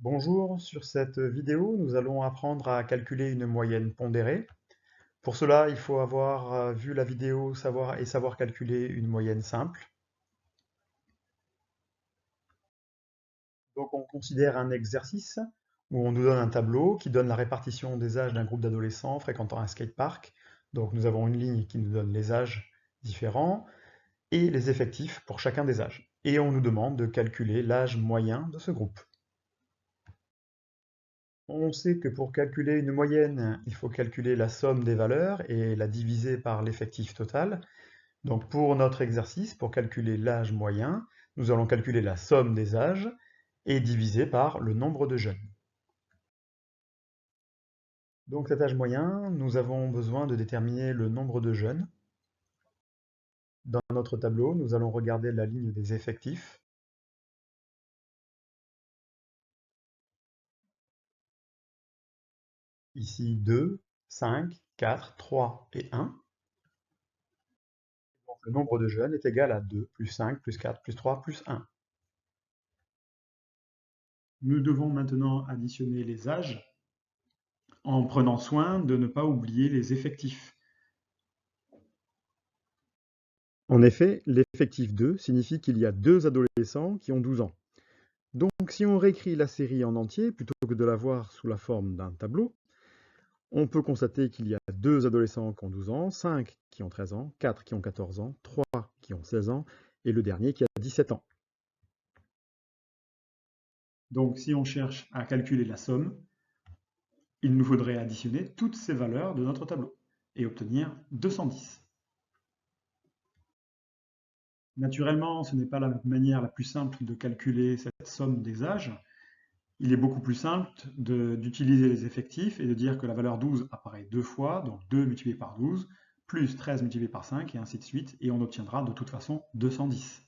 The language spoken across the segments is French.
Bonjour, sur cette vidéo, nous allons apprendre à calculer une moyenne pondérée. Pour cela, il faut avoir vu la vidéo savoir calculer une moyenne simple. Donc on considère un exercice où on nous donne un tableau qui donne la répartition des âges d'un groupe d'adolescents fréquentant un skatepark. Donc nous avons une ligne qui nous donne les âges différents et les effectifs pour chacun des âges. Et on nous demande de calculer l'âge moyen de ce groupe. On sait que pour calculer une moyenne, il faut calculer la somme des valeurs et la diviser par l'effectif total. Donc pour notre exercice, pour calculer l'âge moyen, nous allons calculer la somme des âges et diviser par le nombre de jeunes. Donc cet âge moyen, nous avons besoin de déterminer le nombre de jeunes. Dans notre tableau, nous allons regarder la ligne des effectifs. Ici 2, 5, 4, 3 et 1. Donc le nombre de jeunes est égal à 2, plus 5, plus 4, plus 3, plus 1. Nous devons maintenant additionner les âges en prenant soin de ne pas oublier les effectifs. En effet, l'effectif 2 signifie qu'il y a deux adolescents qui ont 12 ans. Donc si on réécrit la série en entier, plutôt que de la voir sous la forme d'un tableau, on peut constater qu'il y a deux adolescents qui ont 12 ans, 5 qui ont 13 ans, 4 qui ont 14 ans, 3 qui ont 16 ans, et le dernier qui a 17 ans. Donc si on cherche à calculer la somme, il nous faudrait additionner toutes ces valeurs de notre tableau et obtenir 210. Naturellement, ce n'est pas la manière la plus simple de calculer cette somme des âges. Il est beaucoup plus simple d'utiliser les effectifs et de dire que la valeur 12 apparaît deux fois, donc 2 multiplié par 12, plus 13 multiplié par 5, et ainsi de suite, et on obtiendra de toute façon 210.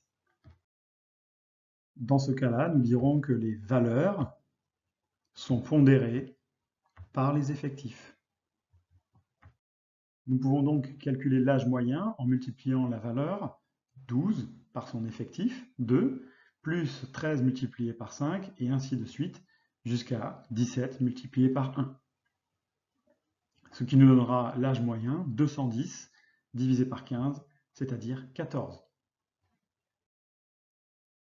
Dans ce cas-là, nous dirons que les valeurs sont pondérées par les effectifs. Nous pouvons donc calculer l'âge moyen en multipliant la valeur 12 par son effectif, 2, plus 13 multiplié par 5, et ainsi de suite, jusqu'à 17 multiplié par 1. Ce qui nous donnera l'âge moyen, 210, divisé par 15, c'est-à-dire 14.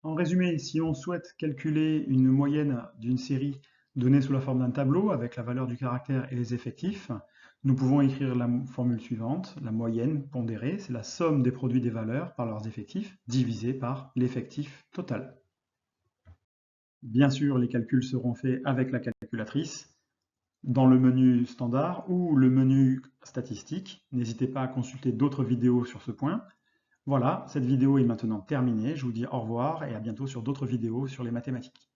En résumé, si on souhaite calculer une moyenne d'une série donnée sous la forme d'un tableau avec la valeur du caractère et les effectifs, nous pouvons écrire la formule suivante. La moyenne pondérée, c'est la somme des produits des valeurs par leurs effectifs divisé par l'effectif total. Bien sûr, les calculs seront faits avec la calculatrice dans le menu standard ou le menu statistique. N'hésitez pas à consulter d'autres vidéos sur ce point. Voilà, cette vidéo est maintenant terminée. Je vous dis au revoir et à bientôt sur d'autres vidéos sur les mathématiques.